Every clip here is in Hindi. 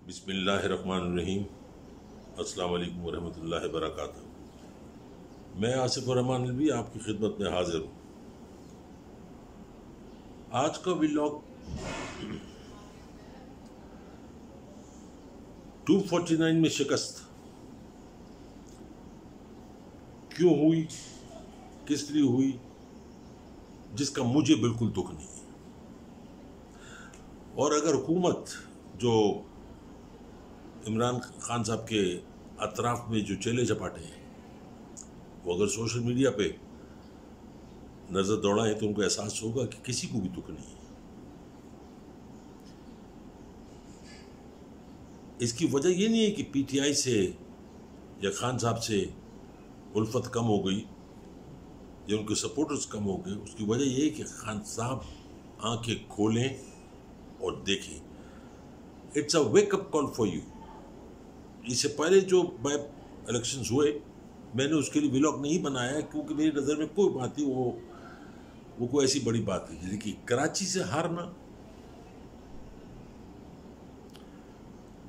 बिस्मिल्लाहिर्रहमानिर्रहीम। अस्सलाम वालेकुम वरहमतुल्लाहि वबरकातुहू। मैं आसिफ रहमान अलवी आपकी खिदमत में हाजिर हूँ। आज का व्लॉग 249 में शिकस्त क्यों हुई, किस लिए हुई, जिसका मुझे बिल्कुल दुख नहीं है। और अगर हुकूमत जो इमरान खान साहब के अतराफ में जो चेले चपाटे हैं वो अगर सोशल मीडिया पे नज़र दौड़ाएं तो उनको एहसास होगा कि किसी को भी दुख नहीं है। इसकी वजह ये नहीं है कि पीटीआई से या खान साहब से उल्फत कम हो गई या उनके सपोर्टर्स कम हो गए। उसकी वजह ये है कि खान साहब आंखें खोलें और देखें। It's a wake up call for you. इससे पहले जो बाय इलेक्शंस हुए मैंने उसके लिए व्लॉग नहीं बनाया क्योंकि मेरी नज़र में कोई बात थी वो कोई ऐसी बड़ी बात नहीं। जैसे कि कराची से हारना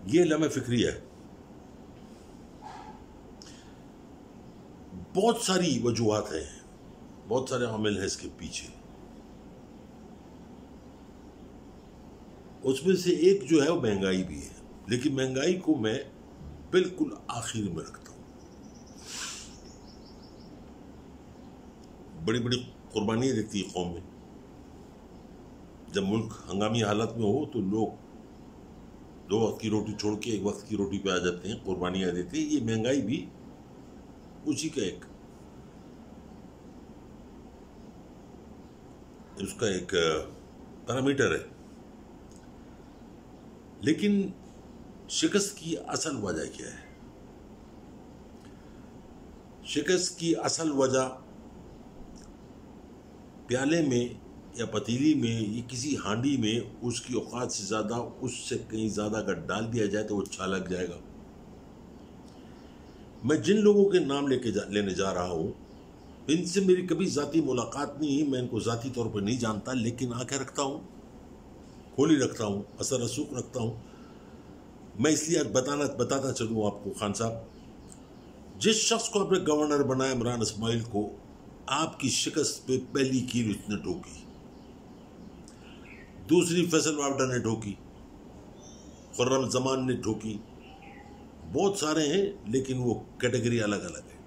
ये लम्हे फिक्री है। बहुत सारी वजूहात हैं, बहुत सारे आमिल हैं इसके पीछे। उसमें से एक जो है वो महंगाई भी है, लेकिन महंगाई को मैं बिल्कुल आखिर में रखता हूं। बड़ी बड़ी कुर्बानियां देती है कौम में। जब मुल्क हंगामी हालत में हो तो लोग 2 वक्त की रोटी छोड़ के 1 वक्त की रोटी पे आ जाते हैं, कुर्बानियां देते हैं। ये महंगाई भी उसी का उसका एक पैरामीटर है। लेकिन शिकस्त की असल वजह क्या है? शिकस्त की असल वजह प्याले में या पतीली में या किसी हांडी में उसकी औकात से ज़्यादा, उससे कहीं ज़्यादा अगर डाल दिया जाए तो वो छालक जाएगा। मैं जिन लोगों के नाम लेने जा रहा हूँ इनसे मेरी कभी ज़ाती मुलाकात नहीं है। मैं इनको ज़ाती तौर पर नहीं जानता, लेकिन आंखें रखता हूँ, खोली रखता हूँ, असर रसूख रखता हूँ। मैं इसलिए आज बताता चलूँ आपको, खान साहब जिस शख्स को आपने गवर्नर बनाया इमरान इस्माइल को, आपकी शिकस्त पे पहली कील उसने ठोकी, दूसरी फैसल वावडा ने ठोकी, खुर्रम जमान ने ठोकी। बहुत सारे हैं लेकिन वो कैटेगरी अलग अलग है।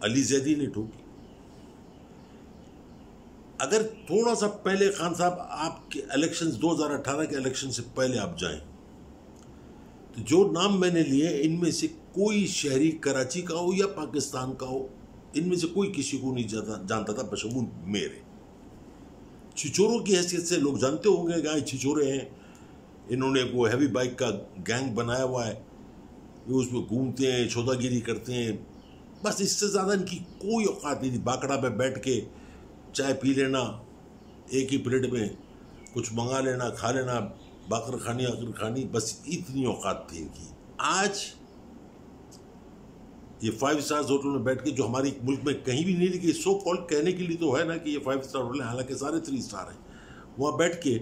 अली जैदी ने ठोकी। अगर थोड़ा सा पहले खान साहब आपके इलेक्शंस 2018 के इलेक्शन से पहले आप जाएं तो जो नाम मैंने लिए इनमें से कोई शहरी कराची का हो या पाकिस्तान का हो, इनमें से कोई किसी को नहीं जानता था बशमूल मेरे। छिछोरों की हैसियत से लोग जानते होंगे गाय छिछोरे हैं, इन्होंने वो हैवी बाइक का गैंग बनाया हुआ है, ये उसमें घूमते हैं, चौधागिरी करते हैं, बस इससे ज़्यादा इनकी कोई औकात नहीं थी। बाकड़ा पे बैठ के चाय पी लेना, एक ही प्लेट में कुछ मंगा लेना, खा लेना, बाकर खानी आकर खानी, बस इतनी औकात थी इनकी। आज ये 5 स्टार्स होटल में बैठ के, जो हमारे मुल्क में कहीं भी नहीं, लेकिन सो कॉल कहने के लिए तो है ना कि ये 5 स्टार होटल है, हालांकि सारे 3 स्टार हैं। वहाँ बैठ के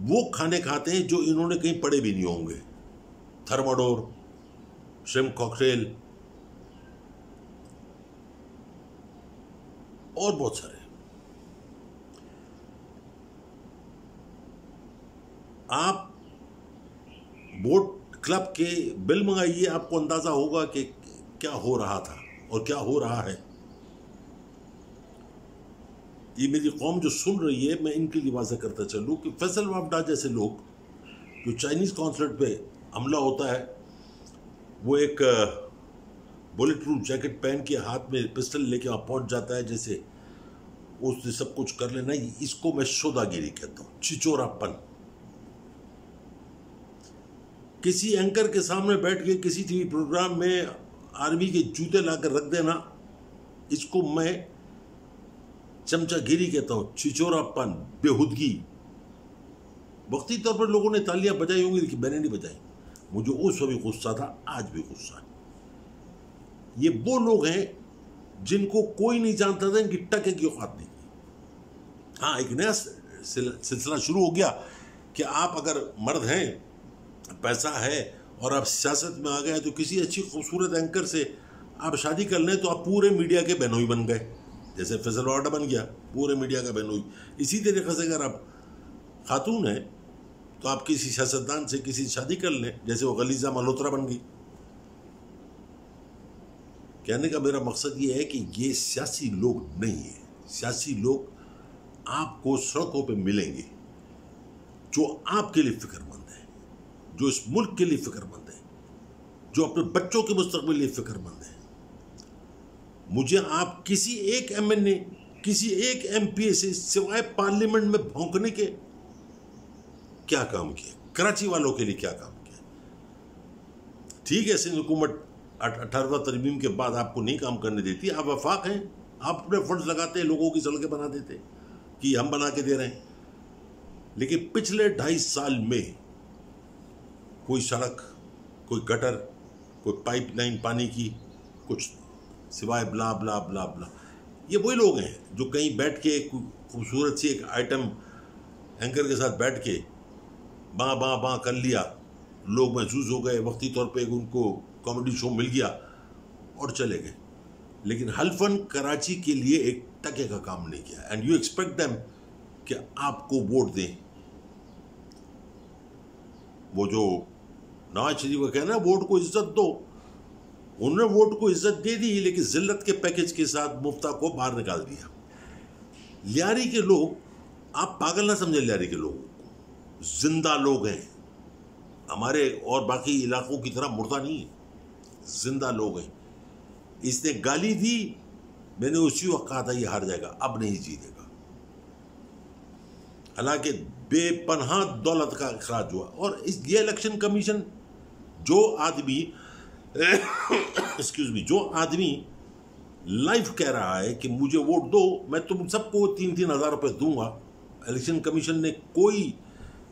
वो खाने खाते हैं जो इन्होंने कहीं पढ़े भी नहीं होंगे। थर्माडोर, श्रिम्प कॉकटेल और बहुत सारे। आप बोट क्लब के बिल मंगाइए, आपको अंदाजा होगा कि क्या हो रहा था और क्या हो रहा है। ये मेरी कौम जो सुन रही है, मैं इनके लिए वाज़ेह करता चलूँ कि फैसल वावडा जैसे लोग, जो चाइनीज़ कॉन्सुलेट पे हमला होता है, वो एक बुलेट प्रूफ जैकेट पहन के हाथ में पिस्टल लेके वहाँ पहुँच जाता है, जैसे उसने सब कुछ कर लेना। इसको मैं शोधागिरी कहता हूँ, छिचोरापन। किसी एंकर के सामने बैठ के किसी टीवी प्रोग्राम में आर्मी के जूते लाकर रख देना, इसको मैं चमचागिरी कहता हूँ, छिचोरापन, बेहुदगी। वक्ती तौर पर लोगों ने तालियां बजाई होंगी, लेकिन मैंने नहीं बजाई। मुझे उस वक्त भी गुस्सा था, आज भी गुस्सा है। ये वो लोग हैं जिनको कोई नहीं जानता था, इनकी टके की औकात नहीं थी। हाँ, एक नया सिलसिला शुरू हो गया कि आप अगर मर्द हैं, पैसा है और आप सियासत में आ गए तो किसी अच्छी खूबसूरत एंकर से आप शादी कर लें तो आप पूरे मीडिया के बहनोई बन गए, जैसे फैसल वाडा बन गया पूरे मीडिया का बहनोई। इसी तरीके से अगर आप खातून हैं तो आप किसी सियासतदान से किसी शादी कर लें, जैसे वो गलीजा मल्होत्रा बन गई। कहने का मेरा मकसद ये है कि ये सियासी लोग नहीं है। सियासी लोग आपको सड़कों पे मिलेंगे जो आपके लिए फिक्रमंद है, जो इस मुल्क के लिए फिक्रमंद है, जो अपने बच्चों के मुस्तकबिल के लिए फिक्रमंद है। मुझे आप किसी एक एमएनए, किसी एक एमपी से सिवाय पार्लियामेंट में भौंकने के क्या काम किया, कराची वालों के लिए क्या काम किया? ठीक है, सिंध हुकूमत 18वां तरमीम के बाद आपको नहीं काम करने देती, आप वफाक हैं, आप अपने फंड्स लगाते हैं, लोगों की सड़कें बना देते कि हम बना के दे रहे हैं। लेकिन पिछले 2.5 साल में कोई सड़क, कोई गटर, कोई पाइपलाइन पानी की, कुछ सिवाय ब्ला ब्ला ब्ला ब्ला। ये वही लोग हैं जो कहीं बैठ के खूबसूरत सी एक आइटम एंकर के साथ बैठ के बाँ बाँ बाँ कर लिया, लोग महसूस हो गए, वक्ती तौर पे उनको कॉमेडी शो मिल गया और चले गए। लेकिन हल्फन कराची के लिए एक टके का काम नहीं किया। एंड यू एक्सपेक्ट देम कि आपको वोट दें। वो जो नवाज शरीफ का कहना है वोट को इज्जत दो, उन्होंने वोट को इज्जत दे दी, लेकिन जिल्लत के पैकेज के साथ मुफ्ता को बाहर निकाल दिया। लियारी के लोग, आप पागल ना समझे लियारी के लोगों को, जिंदा लोग हैं हमारे, और बाकी इलाकों की तरह मुर्दा नहीं है, जिंदा लोग हैं। इसने गाली दी, मैंने उसी वक्त कहा था ये हार जाएगा, अब नहीं जीतेगा। हालांकि बेपनाह दौलत का अखराज हुआ। और ये इलेक्शन कमीशन जो आदमी एक्सक्यूज मी, जो आदमी लाइव कह रहा है कि मुझे वोट दो, मैं तुम सबको 3-3 हज़ार रुपये दूंगा, इलेक्शन कमीशन ने कोई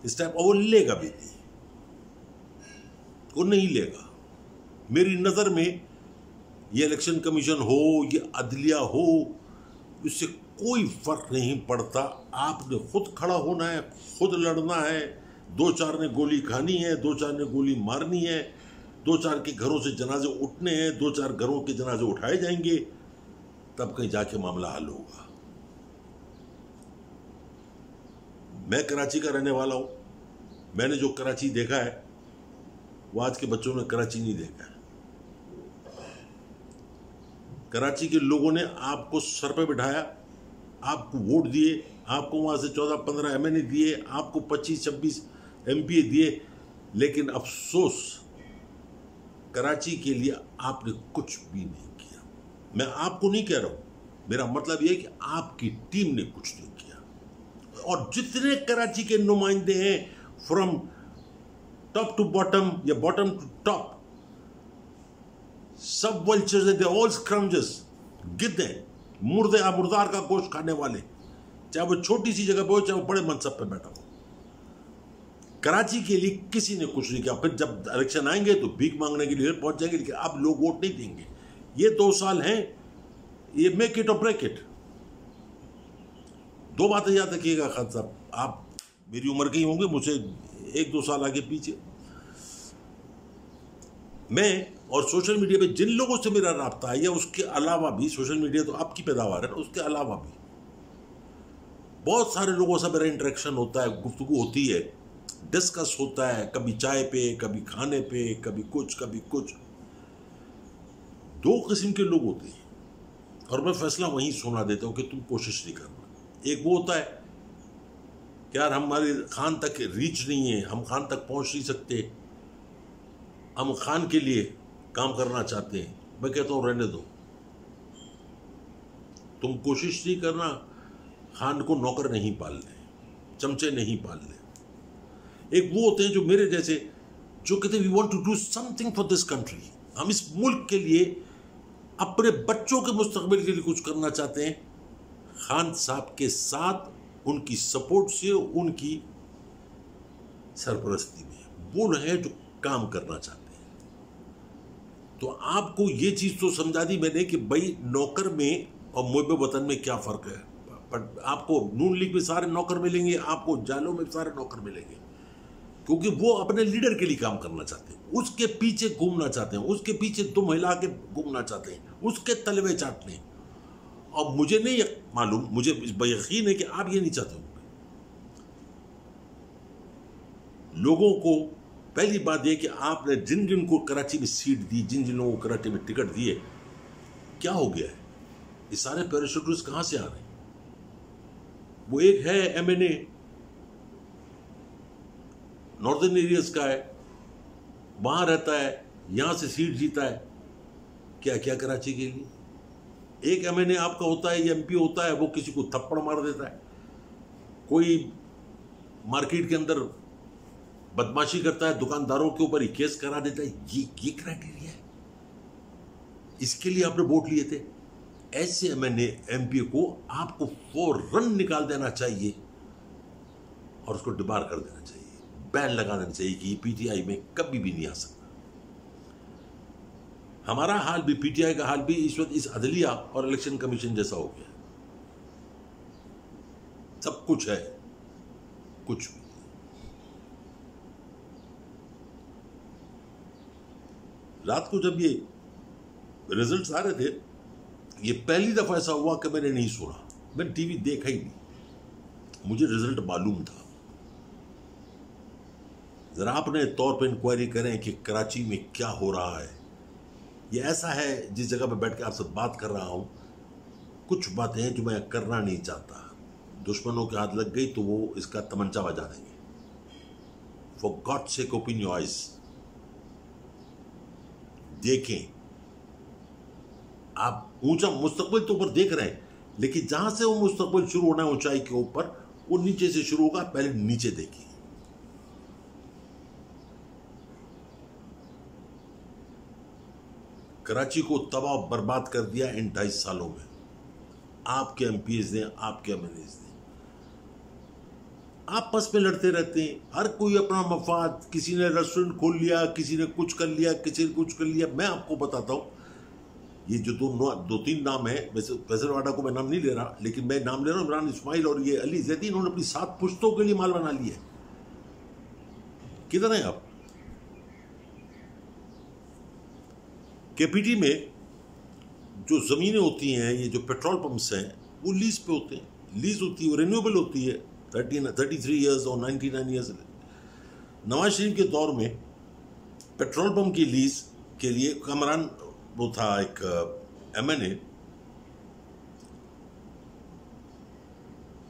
इस टाइप, और वो लेगा भी नहीं, वो नहीं लेगा। मेरी नज़र में ये इलेक्शन कमीशन हो, ये अदलिया हो, इससे कोई फर्क नहीं पड़ता। आपने खुद खड़ा होना है, खुद लड़ना है। 2-4 ने गोली खानी है, 2-4 ने गोली मारनी है, 2-4 के घरों से जनाजे उठने हैं, 2-4 घरों के जनाजे उठाए जाएंगे, तब कहीं जाके मामला हल होगा। मैं कराची का रहने वाला हूं, मैंने जो कराची देखा है वो आज के बच्चों ने कराची नहीं देखा है। कराची के लोगों ने आपको सर पे बिठाया, आपको वोट दिए, आपको वहां से 14-15 एमएनए दिए, आपको 25-26 एमपी दिए, लेकिन अफसोस कराची के लिए आपने कुछ भी नहीं किया। मैं आपको नहीं कह रहा हूं, मेरा मतलब यह कि आपकी टीम ने कुछ नहीं किया। और जितने कराची के नुमाइंदे हैं, फ्रॉम टॉप टू बॉटम या बॉटम टू टॉप, सब वल्चर्स हैं, दे ऑल स्क्रम्जेस, गिद्ध हैं, मुर्दार का गोश्त खाने वाले, चाहे वो छोटी सी जगह पे हो, चाहे वो बड़े मनसब पे बैठा हो। कराची के लिए किसी ने कुछ नहीं किया। फिर जब इलेक्शन आएंगे तो भीख मांगने के लिए पहुंच जाएंगे, लेकिन अब लोग वोट नहीं देंगे। ये 2 साल हैं, ये मेक इट और ब्रेक इट। 2 बातें याद रखिएगा खान साहब, आप मेरी उम्र के ही होंगे, मुझसे 1-2 साल आगे पीछे। मैं और सोशल मीडिया पे जिन लोगों से मेरा राब्ता है, या उसके अलावा भी, सोशल मीडिया तो आपकी पैदावार है ना, उसके अलावा भी बहुत सारे लोगों से मेरा इंटरेक्शन होता है, गुफ्तगू होती है, डिस्कस होता है, कभी चाय पे, कभी खाने पे, कभी कुछ कभी कुछ। 2 किस्म के लोग होते हैं और मैं फैसला वहीं सुना देता हूं कि तुम कोशिश नहीं करना। एक वो होता है कि यार हमारे खान तक रीच नहीं है, हम खान तक पहुंच नहीं सकते, हम खान के लिए काम करना चाहते हैं। मैं कहता हूं रहने दो, तुम कोशिश नहीं करना, खान को नौकर नहीं पालने, चमचे नहीं पालने। एक वो होते हैं जो मेरे जैसे, जो कहते हैं we want to do something for this country, हम इस मुल्क के लिए, अपने बच्चों के मुस्तकबिल के लिए कुछ करना चाहते हैं। खान साहब के साथ, उनकी सपोर्ट से, उनकी सरपरस्ती में वो है जो काम करना चाहते हैं। तो आपको ये चीज तो समझा दी मैंने कि भाई नौकर में और मुहिब वतन में क्या फर्क है। पर आपको नून लीग में सारे नौकर मिलेंगे, आपको जालों में सारे नौकर मिलेंगे, क्योंकि वो अपने लीडर के लिए काम करना चाहते हैं, उसके पीछे घूमना चाहते हैं, उसके पीछे दुम हिला के घूमना चाहते हैं, उसके तलवे चाटने। और मुझे नहीं मालूम, मुझे यकीन है कि आप ये नहीं चाहते होंगे। लोगों को पहली बात यह कि आपने जिन जिन को कराची में सीट दी, जिन जिन लोगों को कराची में टिकट दिए, क्या हो गया है? ये सारे पैराशूटिस्ट कहां से आ रहे हैं? वो एक है एमएनए, नॉर्दर्न एरियाज का है, वहां रहता है, यहां से सीट जीता है। क्या क्या कराची के लिए? एक एमएनए आपका होता है, ये एमपी होता है, वो किसी को थप्पड़ मार देता है, कोई मार्केट के अंदर बदमाशी करता है, दुकानदारों के ऊपर ही केस करा देता है। ये क्राइटेरिया है, इसके लिए आपने वोट लिए थे? ऐसे एमएनए एमपी को आपको फौरन निकाल देना चाहिए और उसको डिबार कर देना चाहिए, बैन लगा देना चाहिए कि ये पीटीआई में कभी भी नहीं आ सकता। हमारा हाल भी, पीटीआई का हाल भी इस वक्त इस अदलिया और इलेक्शन कमीशन जैसा हो गया। सब कुछ है, कुछ भी। रात को जब ये रिजल्ट्स आ रहे थे, ये पहली दफा ऐसा हुआ कि मैंने नहीं सुना, मैंने टीवी देखा ही नहीं, मुझे रिजल्ट मालूम था। जरा अपने तौर पर इंक्वायरी करें कि कराची में क्या हो रहा है। ये ऐसा है जिस जगह पे बैठ के आपसे बात कर रहा हूं, कुछ बातें हैं जो मैं करना नहीं चाहता। दुश्मनों के हाथ लग गई तो वो इसका तमंचा बजा देंगे। For God sake open your eyes, देखें। आप ऊंचा मुस्तकबिल तो ऊपर देख रहे हैं, लेकिन जहां से वो मुस्तकबिल शुरू होना है ऊंचाई के ऊपर, वो नीचे से शुरू होगा। पहले नीचे देखिए। कराची को तबाह बर्बाद कर दिया इन 2.5 सालों में। आपके एमपीज ने, आपके एमएलएज ने। आपस में लड़ते रहते हैं, हर कोई अपना मफाद। किसी ने रेस्टोरेंट खोल लिया, किसी ने कुछ कर लिया, किसी ने कुछ कर लिया। मैं आपको बताता हूं, ये जो दो तीन नाम है, वैसे फैजलवाडा को मैं नाम नहीं ले रहा, लेकिन मैं नाम ले रहा हूं इमरान इस्माइल और ये अली जैदी। इन्होंने अपनी 7 पुश्तों के लिए माल बना लिया है। किधर हैं आप? केपीटी में जो ज़मीनें होती हैं, ये जो पेट्रोल पंप्स हैं, वो लीज पे होते हैं। लीज होती है, वो रिन्यूएबल होती है, 33 ईयर्स और 99 ईयर्स। नवाज शरीफ के दौर में पेट्रोल पंप की लीज के लिए कमरान, वो था एक एमएनए,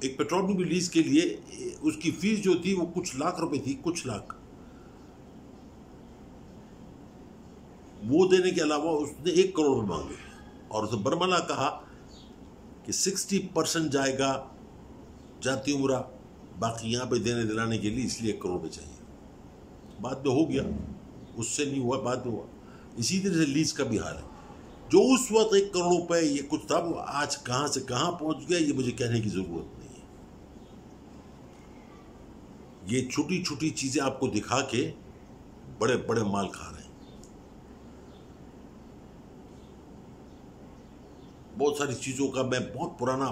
एक पेट्रोल पंप की लीज के लिए उसकी फीस जो थी वो कुछ लाख रुपए थी, कुछ लाख। वो देने के अलावा उसने 1 करोड़ रुपए मांगे और उसे बरमला कहा कि 60% जाएगा जाती उम्रा, बाकी यहां पे देने दिलाने के लिए, इसलिए 1 करोड़ रुपए चाहिए। बाद में हो गया, उससे नहीं हुआ, बाद में हुआ। इसी तरह से लीज का भी हाल है। जो उस वक्त 1 करोड़ रुपए ये कुछ था, वो आज कहां से कहां पहुंच गया, ये मुझे कहने की जरूरत नहीं है। ये छोटी छोटी चीजें आपको दिखा के बड़े बड़े माल खा रहे हैं। बहुत सारी चीज़ों का, मैं बहुत पुराना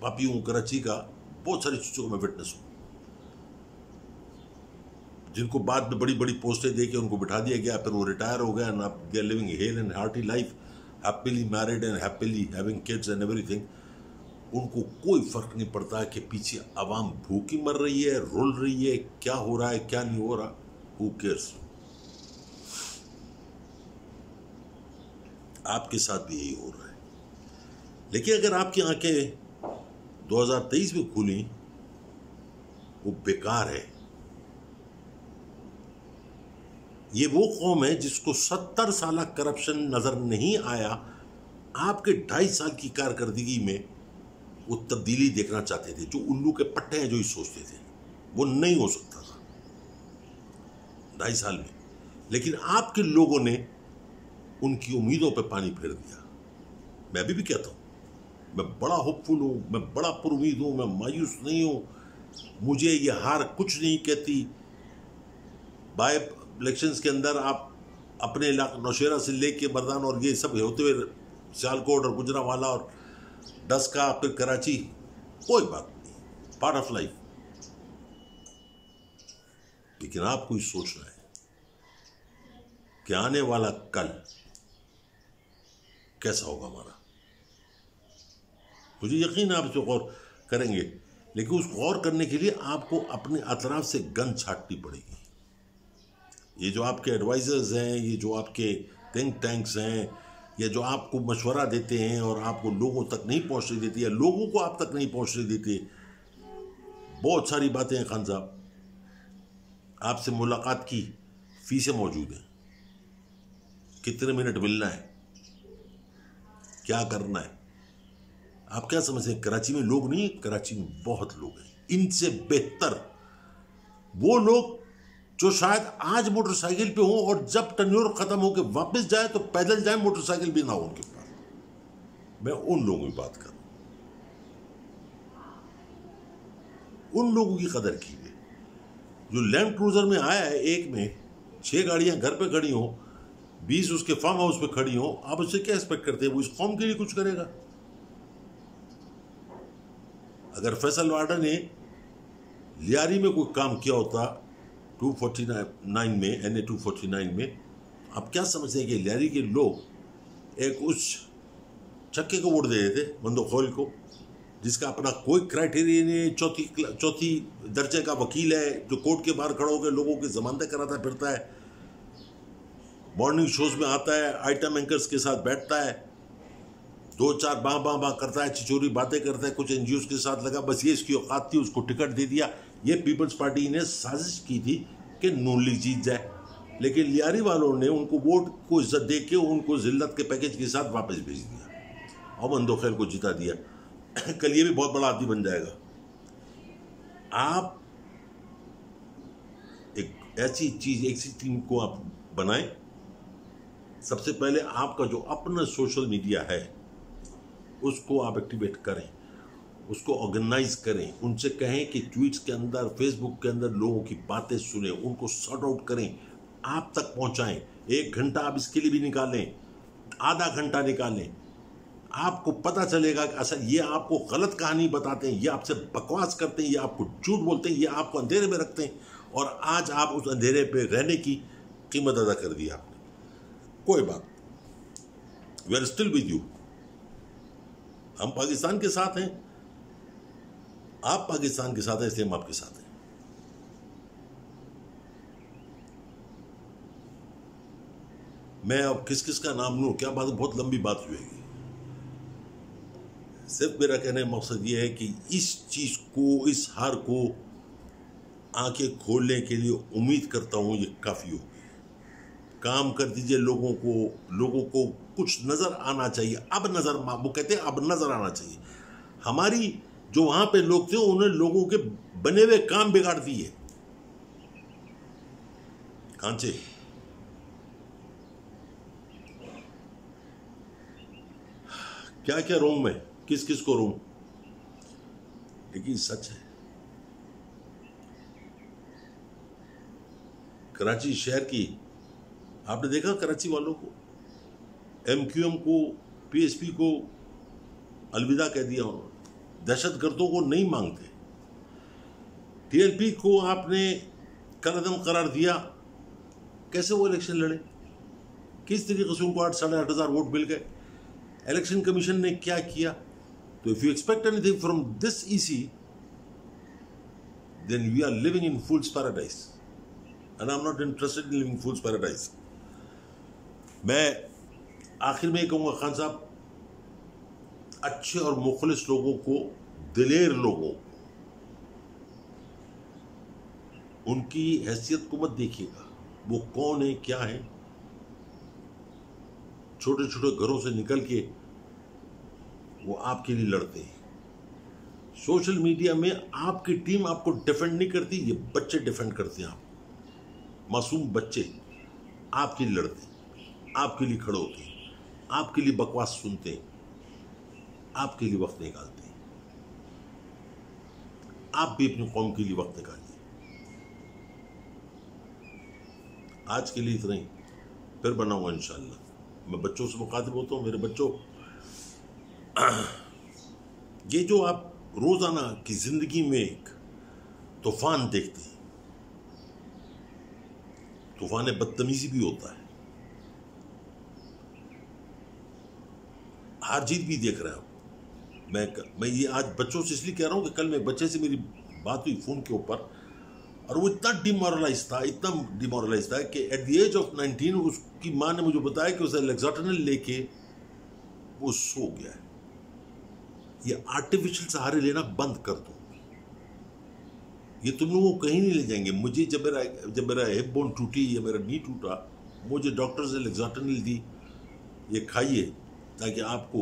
पापी हूँ कराची का, बहुत सारी चीज़ों का मैं विटनेस हूँ, जिनको बाद में बड़ी बड़ी पोस्टें दे के उनको बिठा दिया गया, फिर वो रिटायर हो गया, ना they are living hale and hearty life, happily married and happily having kids and everything. उनको कोई फर्क नहीं पड़ता कि पीछे आवाम भूखी मर रही है, रुल रही है, क्या हो रहा है, क्या नहीं हो रहा, हु केयर्स। आपके साथ भी यही हो रहा है। लेकिन अगर आपकी आंखें 2023 में खुली, वो बेकार है। ये वो कौम है जिसको 70 साल करप्शन नजर नहीं आया। आपके 2.5 साल की कारकर्दगी में वो तब्दीली देखना चाहते थे। जो उल्लू के पट्टे हैं जो ही सोचते थे, वो नहीं हो सकता था 2.5 साल में। लेकिन आपके लोगों ने उनकी उम्मीदों पर पानी फेर दिया। मैं अभी भी कहता हूं, मैं बड़ा होपफुल हूं, मैं बड़ा पुरुमीद हूं, मैं मायूस नहीं हूं। मुझे ये हार कुछ नहीं कहती। बाय इलेक्शंस के अंदर आप अपने इलाका नौशेरा से लेके मर्दान और ये सब होते हुए सियालकोट और गुजरावाला और डस्का, फिर कराची, कोई बात नहीं, पार्ट ऑफ लाइफ। लेकिन आपको ही सोचना है कि आने वाला कल कैसा होगा हमारा। मुझे यकीन है आप जो गौर करेंगे, लेकिन उस गौर करने के लिए आपको अपने अतराफ से गन छाटनी पड़ेगी। ये जो आपके एडवाइजर्स हैं, ये जो आपके थिंक टैंक्स हैं, या जो आपको मशवरा देते हैं और आपको लोगों तक नहीं पहुंचने देते, या लोगों को आप तक नहीं पहुंचने देते, बहुत सारी बातें हैं। खान साहब, आपसे मुलाकात की, फीसें मौजूद हैं, कितने मिनट मिलना है, क्या करना है। आप क्या समझते हैं कराची में लोग नहीं? कराची में बहुत लोग हैं। इनसे बेहतर वो लोग जो शायद आज मोटरसाइकिल पे हो और जब टर्न्योर खत्म होकर वापस जाए तो पैदल जाए, मोटरसाइकिल भी ना हो उनके पास। मैं उन लोगों की बात कर रहा हूं, उन लोगों की कदर कीजिए जो लैंड क्रूजर में आया है, एक में 6 गाड़ियां घर पे खड़ी हो, 20 उसके फार्म हाउस पे खड़ी हो। आप उससे क्या एक्सपेक्ट करते हैं वो इस कौम के लिए कुछ करेगा? अगर फैसल वाडा ने लियारी में कोई काम किया होता 249 में, NA 249 में, आप क्या समझते हैं कि लियारी के लोग एक उस चक्के को वोट दे देते, बंदोखोल को, जिसका अपना कोई क्राइटेरिया नहीं, चौथी दर्जे का वकील है जो कोर्ट के बाहर खड़ा होकर लोगों की जमानतें कराता फिरता है, मॉर्निंग शोज में आता है, आइटम एंकर्स के साथ बैठता है, 2-4 बाँ करता है, चिचोरी बातें करता है, कुछ एनजीओ के साथ लगा, बस ये इसकी औकात थी, उसको टिकट दे दिया। ये पीपल्स पार्टी ने साजिश की थी कि नून लीग जीत जाए, लेकिन लियारी वालों ने उनको वोट को इज्जत दे के उनको जिल्लत के पैकेज के साथ वापस भेज दिया और बंदोखैल को जिता दिया। कल ये भी बहुत बड़ा आदमी बन जाएगा। आप एक ऐसी चीज, ऐसी टीम को आप बनाएं। सबसे पहले आपका जो अपना सोशल मीडिया है उसको आप एक्टिवेट करें, उसको ऑर्गेनाइज करें, उनसे कहें कि ट्वीट्स के अंदर, फेसबुक के अंदर लोगों की बातें सुने, उनको सॉर्ट आउट करें, आप तक पहुंचाएं। 1 घंटा आप इसके लिए भी निकालें, आधा घंटा निकालें, आपको पता चलेगा कि असल ये आपको गलत कहानी बताते हैं, ये आपसे बकवास करते हैं, ये आपको झूठ बोलते हैं, ये आपको अंधेरे में रखते हैं, और आज आप उस अंधेरे पे रहने की कीमत अदा कर दी आपने। कोई बात, we are still with you. हम पाकिस्तान के साथ हैं, आप पाकिस्तान के साथ हैं, इसलिए हम आपके साथ हैं। मैं अब किस किस का नाम लूं, क्या बात, बहुत लंबी बात हुएगी। सिर्फ मेरा कहने का मकसद ये है कि इस चीज को, इस हार को आंखें खोलने के लिए उम्मीद करता हूं ये काफी होगी। काम कर दीजिए, लोगों को कुछ नजर आना चाहिए। अब नजर, वो कहते हैं अब नजर आना चाहिए। हमारी जो वहां पे लोग थे उन्होंने लोगों के बने हुए काम बिगाड़ दिए। कांचे क्या क्या रूम में किस किस को रूम, लेकिन सच है कराची शहर की, आपने देखा कराची वालों को, MQM को, PSP को अलविदा कह दिया उन्होंने, दहशतगर्दों को नहीं मांगते। TLP को आपने कलअदम करार दिया, कैसे वो इलेक्शन लड़े, किस तरीके से उनको 8-8.5 हज़ार वोट मिल गए। इलेक्शन कमीशन ने क्या किया? तो if you expect anything from this EC, then we are living in fool's paradise and I'm not interested in living fool's paradise. मैं आखिर में ये कहूंगा खान साहब, अच्छे और मुखलिस लोगों को, दिलेर लोगों, उनकी हैसियत को मत देखिएगा, वो कौन है क्या है। छोटे छोटे घरों से निकल के वो आपके लिए लड़ते हैं। सोशल मीडिया में आपकी टीम आपको डिफेंड नहीं करती, ये बच्चे डिफेंड करते हैं। आप मासूम बच्चे आपके लिए लड़ते हैं, आपके लिए खड़े होते हैं, आपके लिए बकवास सुनते हैं, आपके लिए वक्त निकालते हैं। आप भी अपनी कौम के लिए वक्त निकालिए। आज के लिए इतना ही, फिर बनाऊंगा इंशाल्लाह। मैं बच्चों से मुखातिब होता हूँ, मेरे बच्चों, ये जो आप रोजाना की जिंदगी में एक तूफान देखते हैं। तूफान बदतमीजी भी होता है, हार जीत भी देख रहे हो। मैं ये आज बच्चों से इसलिए कह रहा हूं कि कल मैं बच्चे से मेरी बात हुई फोन के ऊपर, और वो इतना डिमोरलाइज था कि एट द एज ऑफ 19 उसकी माँ ने मुझे बताया कि उसे लेक्साटिनल लेके वो सो गया है। ये आर्टिफिशियल सहारे लेना बंद कर दो, ये तुम लोगों को कहीं नहीं ले जाएंगे। मुझे जब मेरा हिप बोन टूटी या मेरा नी टूटा, मुझे डॉक्टर ने लेक्साटिनल दी, ये खाइए ताकि आपको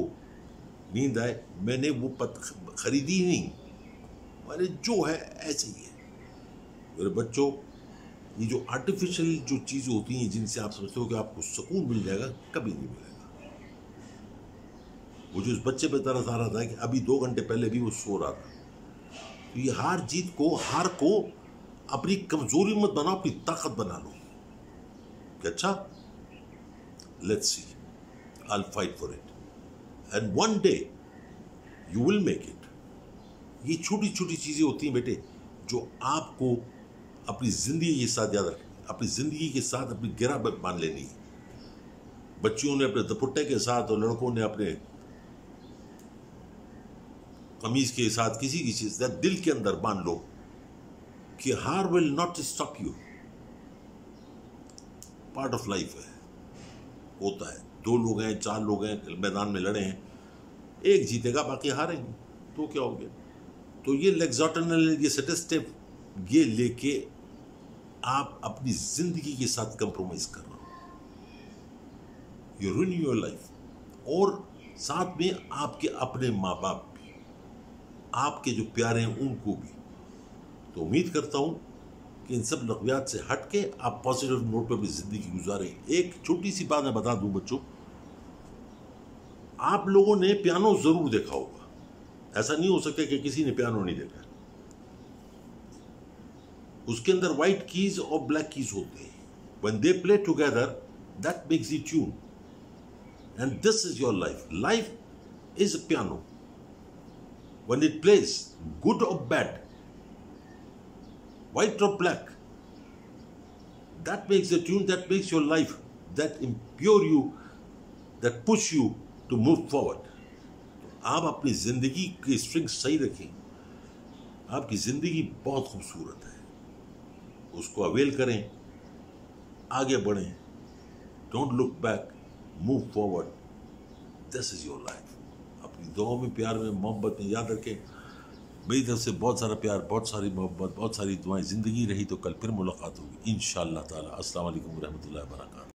नींद आए। मैंने वो खरीदी ही नहीं, अरे जो है ऐसे ही है। मेरे बच्चों, ये जो आर्टिफिशियल जो चीज़ें होती हैं जिनसे आप समझते हो कि आपको सुकून मिल जाएगा, कभी नहीं मिलेगा। मुझे उस बच्चे पे तरस आ रहा था कि अभी 2 घंटे पहले भी वो सो रहा था। तो ये हार को अपनी कमजोरी मत बनाओ, अपनी ताकत बना लो कि अच्छा, let's see, I will fight for it and one day you will make it. ये छोटी छोटी चीजें होती हैं बेटे, जो आपको अपनी जिंदगी के साथ याद रखें, अपनी जिंदगी के साथ अपनी गिरा बांध लेनी है। बच्चियों ने अपने दुपट्टे के साथ और लड़कों ने अपने कमीज के साथ किसी की चीज दिल के अंदर बांध लो कि हार will not stop you. Part of life है, होता है। 2 लोग हैं, 4 लोग हैं, मैदान में लड़े हैं, एक जीतेगा बाकी हारेंगे, तो क्या हो गया। तो ये लेक्साटिनल, ये सेटेस्टिव, ये लेके आप अपनी जिंदगी के साथ कंप्रोमाइज कर रहे हो, यू रूइन योर लाइफ। और साथ में आपके अपने माँ बाप भी, आपके जो प्यारे हैं उनको भी। तो उम्मीद करता हूं कि इन सब लग़वियात से हट के आप पॉजिटिव नोट पर भी जिंदगी गुजारें। एक छोटी सी बात मैं बता दूं बच्चों, आप लोगों ने पियानो जरूर देखा होगा, ऐसा नहीं हो सकता कि किसी ने पियानो नहीं देखा। उसके अंदर व्हाइट कीज और ब्लैक कीज होते हैं। When they play together, that makes the tune. And this is your life. Life is a piano. When it plays, good or bad, white or black, that makes the tune, that makes your life, that impure you, that push you to move forward. आप अपनी जिंदगी की स्ट्रिंग सही रखें। आपकी जिंदगी बहुत खूबसूरत है, उसको अवेल करें, आगे बढ़ें। Don't look back, move forward, this is your life. अपनी दुआओं में, प्यार में, मोहब्बत में याद रखें। मेरी तरफ से बहुत सारा प्यार, बहुत सारी मोहब्बत, बहुत सारी दुआएं। ज़िंदगी रही तो कल फिर मुलाकात होगी इंशाअल्लाह ताला। अस्सलाम वालेकुम रहमतुल्लाहि व बरकातहू।